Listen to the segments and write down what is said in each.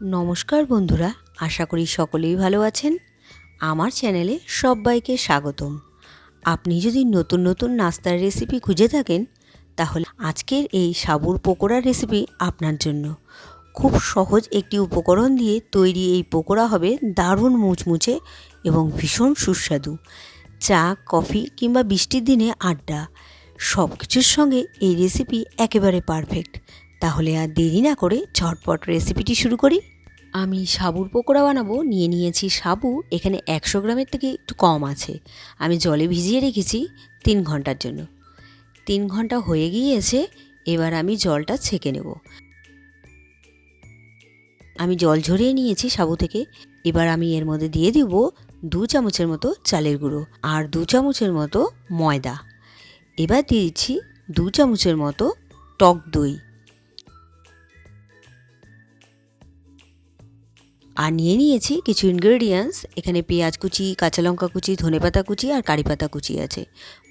নমস্কার বন্ধুরা, আশা করি সকলেই ভালো আছেন। আমার চ্যানেলে সবাইকে স্বাগতম। আপনি যদি নতুন নতুন নাস্তার রেসিপি খুঁজে থাকেন, তাহলে আজকের এই সাবুর পকোড়ার রেসিপি আপনার জন্য। খুব সহজ একটি উপকরণ দিয়ে তৈরি এই পকোড়া হবে দারুণ মুচমুচে এবং ভীষণ সুস্বাদু। চা, কফি কিংবা বৃষ্টির দিনে আড্ডা, সব কিছুর সঙ্গে এই রেসিপি একেবারে পারফেক্ট। তাহলে আর দেরি না করে ঝটপট রেসিপিটি শুরু করি। আমি সাবুর পকোড়া বানাবো। নিয়েছি সাবু, এখানে 100 গ্রামের থেকে একটু কম আছে। আমি জলে ভিজিয়ে রেখেছি 3 ঘন্টার জন্য। 3 ঘন্টা হয়ে গিয়েছে, এবার আমি জলটা ছেঁকে নেব। আমি জল ঝরিয়ে নিয়েছি সাবু থেকে। এবার আমি এর মধ্যে দিয়ে দিব 2 চামচের মতো চালের গুঁড়ো আর 2 চামচের মতো ময়দা। এবার দিয়ে দিচ্ছি 2 চামচের মতো টক দই। আর নিয়েছি কিছু ইনগ্রেডিয়েন্টস। এখানে পেঁয়াজ কুচি, কাঁচা লঙ্কা কুচি, ধনেপাতা কুচি আর কারি পাতা কুচি আছে।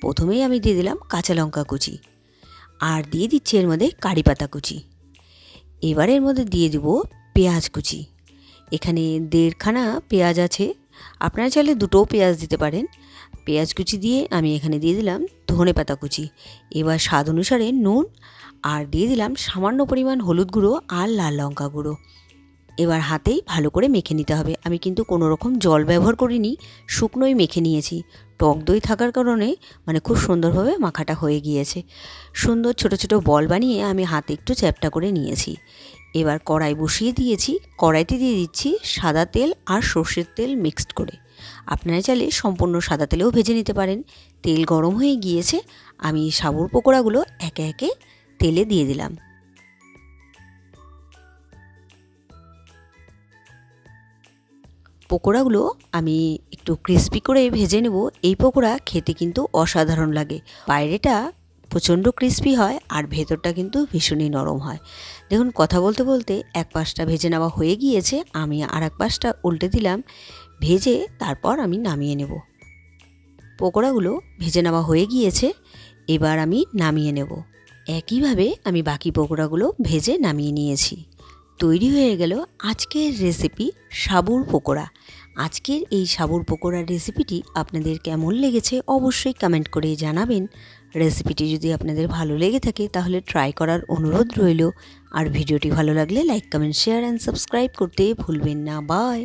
প্রথমেই আমি দিয়ে দিলাম কাঁচা লঙ্কা কুচি আর দিয়ে দিচ্ছি এর মধ্যে কারি পাতা কুচি। এবার এর মধ্যে দিয়ে দিব পেঁয়াজ কুচি। এখানে 1.5 খানা পেঁয়াজ আছে, আপনারা চাইলে 2টোও পেঁয়াজ দিতে পারেন। পেঁয়াজ কুচি দিয়ে আমি এখানে দিয়ে দিলাম ধনেপাতা কুচি। এবার স্বাদ অনুসারে নুন আর দিয়ে দিলাম সামান্য পরিমাণ হলুদ গুঁড়ো আর লাল লঙ্কা গুঁড়ো। এবার হাতেই ভালো করে মেখে নিতে হবে। আমি কিন্তু কোনো রকম জল ব্যবহার করিনি, শুকনোই মেখে নিয়েছি। টক দই থাকার কারণে খুব সুন্দরভাবে মাখাটা হয়ে গিয়েছে। সুন্দর ছোট ছোট বল বানিয়ে আমি হাতে একটু চ্যাপ্টা করে নিয়েছি। এবার কড়াই বসিয়ে দিয়েছি। কড়াইতে দিয়ে দিচ্ছি সাদা তেল আর সর্ষের তেল মিক্সড করে। আপনারা চাইলে সম্পূর্ণ সাদা তেলেও ভেজে নিতে পারেন। তেল গরম হয়ে গিয়েছে, আমি সাবুর পকোড়াগুলো একে একে তেলে দিয়ে দিলাম। পকোড়াগুলো আমি একটু ক্রিস্পি করে ভেজে নেব। এই পকোড়া খেতে কিন্তু অসাধারণ লাগে। বাইরেটা প্রচণ্ড ক্রিস্পি হয় আর ভেতরটা কিন্তু ভীষণই নরম হয়। দেখুন, কথা বলতে বলতে এক পাশটা ভেজে নেওয়া হয়ে গিয়েছে, আমি আর এক পাশটা উল্টে দিলাম। ভেজে তারপর আমি নামিয়ে নেব। পকোড়াগুলো ভেজে নেওয়া হয়ে গিয়েছে, এবার আমি নামিয়ে নেব। একইভাবে আমি বাকি পকোড়াগুলো ভেজে নামিয়ে নিয়েছি। তৈরি হয়ে গেল আজকের রেসিপি সাবুর পকোড়া। আজকের এই সাবুর পকোড়ার রেসিপিটি আপনাদের কেমন লেগেছে অবশ্যই কমেন্ট করে জানাবেন। রেসিপিটি যদি আপনাদের ভালো লেগে থাকে তাহলে ট্রাই করার অনুরোধ রইল। আর ভিডিওটি ভালো লাগলে like, comment, share and subscribe করতে ভুলবেন না। বাই।